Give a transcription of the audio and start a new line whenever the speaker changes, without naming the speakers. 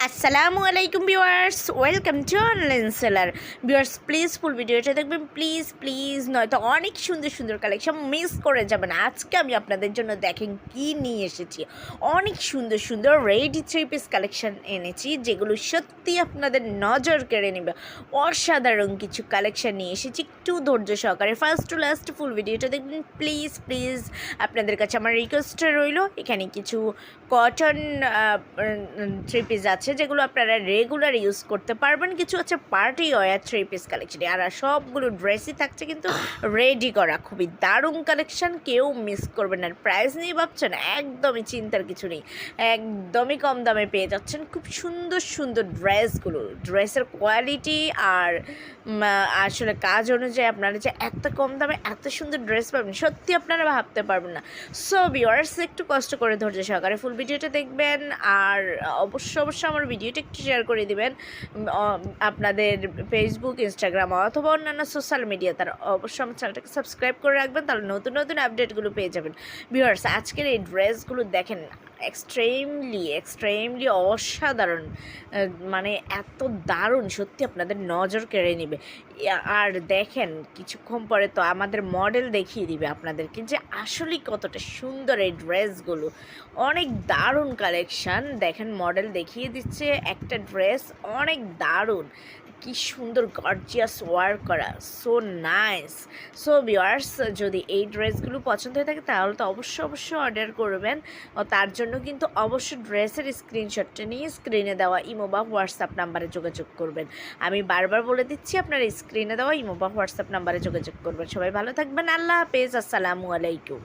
আসসালামু আলাইকুম viewers, welcome to online seller. Viewers please ফুল ভিডিওটা দেখবেন, প্লিজ প্লিজ, নয়তো অনেক সুন্দর সুন্দর কালেকশন মিস করে যাবেন। আজকে আমি আপনাদের জন্য দেখেন কি নিয়ে এসেছি, অনেক সুন্দর সুন্দর রেডি থ্রি পিস কালেকশন এনেছি যেগুলো সত্যি আপনাদের নজর কেড়ে নেবে। অসাধারণ কিছু কালেকশন নিয়ে এসেছি, একটু ধৈর্য সহকারে ফার্স্ট টু লাস্ট ফুল ভিডিওটা দেখবেন প্লিজ প্লিজ। আপনাদের কাছে আমার রিকোয়েস্ট রইল, এখানে কিছু কটন থ্রি পিস আছে যেগুলো আপনারা রেগুলার ইউজ করতে পারবেন, কিছু হচ্ছে party wear three piece collection, আর সবগুলো ড্রেসই থাকছে কিন্তু রেডি করা। খুবই দারুণ কালেকশন, কেউ মিস করবেন না। প্রাইস নিয়ে ভাবছেন, একদমই চিন্তার কিছু নেই, একদমই কম দামে পেয়ে যাচ্ছেন খুব সুন্দর সুন্দর ড্রেসগুলো। ড্রেসের কোয়ালিটি আর আসলে কাজ অনুযায়ী আপনারা যে এত কম দামে এত সুন্দর ড্রেস পাবেন সত্যি আপনারা ভাবতে পারবেন না। সো ভিউয়ার্স একটু কষ্ট করে ধৈর্য সহকারে ফুল ভিডিওটা দেখবেন, আর অবশ্যই আমার ভিডিওটা একটু শেয়ার করে দিবেন আপনাদের ফেসবুক, ইনস্টাগ্রাম অথবা অন্যান্য সোশ্যাল মিডিয়া, তার অবশ্যই আমার চ্যানেলটাকে সাবস্ক্রাইব করে রাখবেন, তাহলে নতুন নতুন আপডেটগুলো পেয়ে যাবেন। ভিউয়ার্স আজকের এই ড্রেসগুলো দেখেন, এক্সট্রিমলি অসাধারণ, মানে এত দারুণ, সত্যি আপনাদের নজর কেড়ে নেবে। আর দেখেন কিছুক্ষণ পরে তো আমাদের মডেল দেখিয়ে দিবে আপনাদেরকে যে আসলেই কতটা সুন্দর এই ড্রেসগুলো। অনেক দারুণ কালেকশান, দেখেন মডেল দেখিয়ে দিচ্ছে একটা ড্রেস, অনেক দারুণ, কি সুন্দর গর্জিয়াস ওয়ার্ক করা, সো নাইস। সো ভিউয়ার্স যদি এই ড্রেসগুলো পছন্দ হয়ে থাকে তাহলে তো অবশ্যই অর্ডার করবেন। ও তার জন্য কিন্তু অবশ্যই ড্রেসের স্ক্রিনশটটা নিয়ে স্ক্রিনে দেওয়া ইমো বা হোয়াটসঅ্যাপ নাম্বারে যোগাযোগ করবেন। আমি বারবার বলে দিচ্ছি, আপনারা স্ক্রিনে দেওয়া ইমো বা হোয়াটসঅ্যাপ নাম্বারে যোগাযোগ করবেন। সবাই ভালো থাকবেন, আল্লাহ হাফেজ, আসসালামু আলাইকুম।